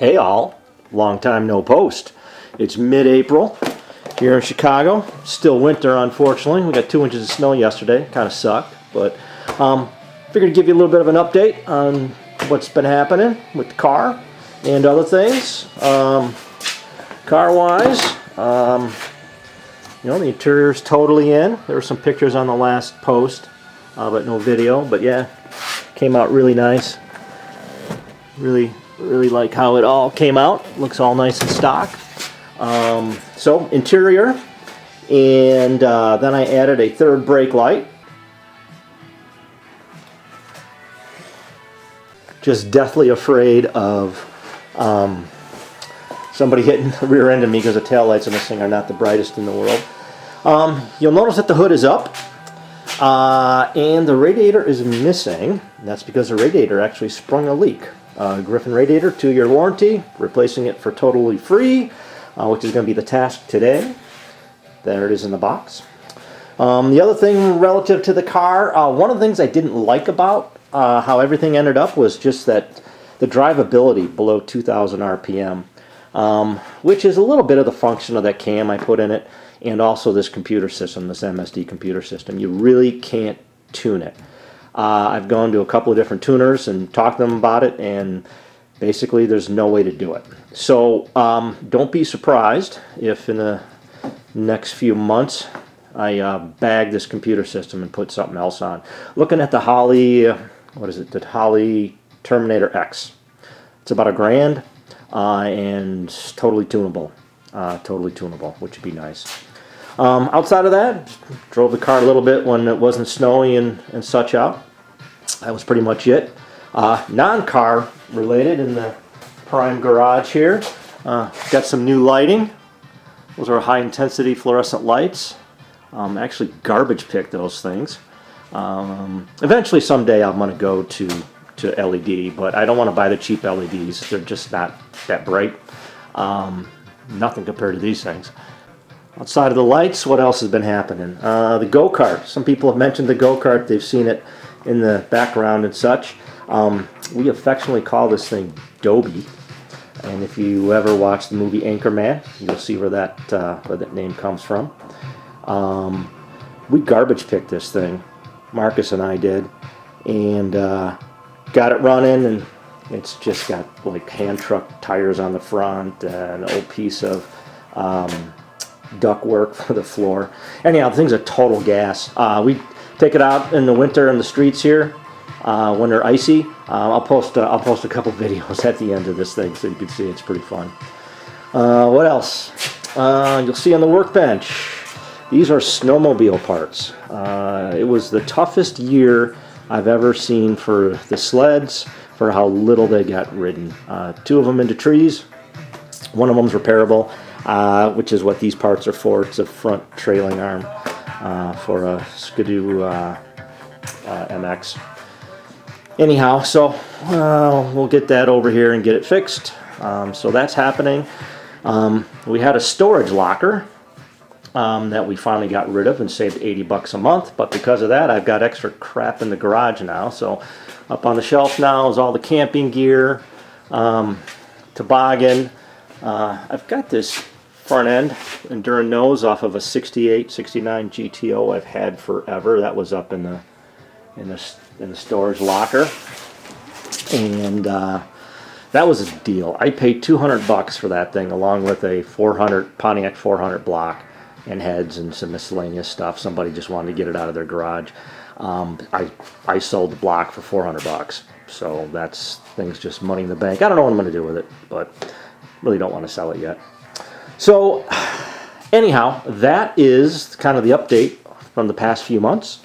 Hey all, long time no post. It's mid-April here in Chicago. Still winter, unfortunately. We got 2 inches of snow yesterday. Kind of sucked, but figured to give you a little bit of an update on what's been happening with the car and other things. Car-wise, the interior's totally in. There were some pictures on the last post, but no video. But yeah, came out really nice. Really like how it all came out. Looks all nice and stock. So interior, and then I added a third brake light. Just deathly afraid of somebody hitting the rear end of me because the taillights on this thing are not the brightest in the world. You'll notice that the hood is up and the radiator is missing. That's because the radiator actually sprung a leak. Griffin radiator, 2-year warranty, replacing it for totally free, which is going to be the task today. There it is in the box. The other thing relative to the car, one of the things I didn't like about how everything ended up was just that the drivability below 2,000 RPM, which is a little bit of the function of that cam I put in it, and also this computer system, this MSD computer system. You really can't tune it. I've gone to a couple of different tuners and talked to them about it, and basically there's no way to do it. So don't be surprised if in the next few months I bag this computer system and put something else on. Looking at the Holley, the Holley Terminator X. It's about $1,000 and totally tunable. Which would be nice. Outside of that, drove the car a little bit when it wasn't snowy and such out. That was pretty much it. Non-car related in the prime garage here. Got some new lighting. Those are high intensity fluorescent lights. Actually garbage picked those things. Eventually someday I'm going to go to LED, but I don't want to buy the cheap LEDs. They're just not that bright. Nothing compared to these things. Outside of the lights, what else has been happening? The Go-Kart. Some people have mentioned the Go-Kart. They've seen it in the background and such. We affectionately call this thing Dobie. And if you ever watch the movie Anchorman, you'll see where that name comes from. We garbage picked this thing. Marcus and I did. And got it running, and it's just got like hand truck tires on the front and an old piece of ductwork for the floor. Anyhow, the thing's a total gas. We take it out in the winter in the streets here when they're icy. I'll post a couple videos at the end of this thing so you can see it's pretty fun. What else? You'll see on the workbench. These are Snowmobile Parts. It was the toughest year I've ever seen for the sleds, for how little they got ridden. 2 of them into trees. One of them's repairable, which is what these parts are for. It's a front trailing arm for a Skidoo MX. Anyhow, so we'll get that over here and get it fixed. So that's happening. We had a storage locker that we finally got rid of and saved $80 a month, but because of that I've got extra crap in the garage now. So up on the shelf now is all the camping gear, toboggan. I've got this front end Enduro nose off of a 68, 69 GTO I've had forever. That was up in the storage locker, and that was a deal. I paid $200 for that thing, along with a Pontiac 400 block and heads and some miscellaneous stuff. Somebody just wanted to get it out of their garage. I sold the block for $400, so that's things just money in the bank. I don't know what I'm going to do with it, but really don't want to sell it yet. So anyhow, that is kind of the update from the past few months.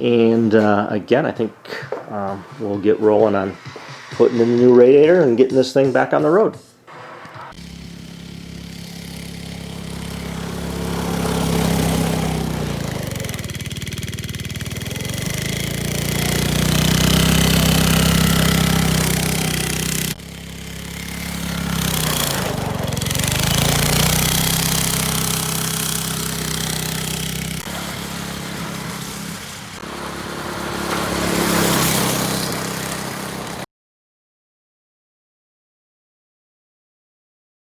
And again, I think we'll get rolling on putting in the new radiator and getting this thing back on the road.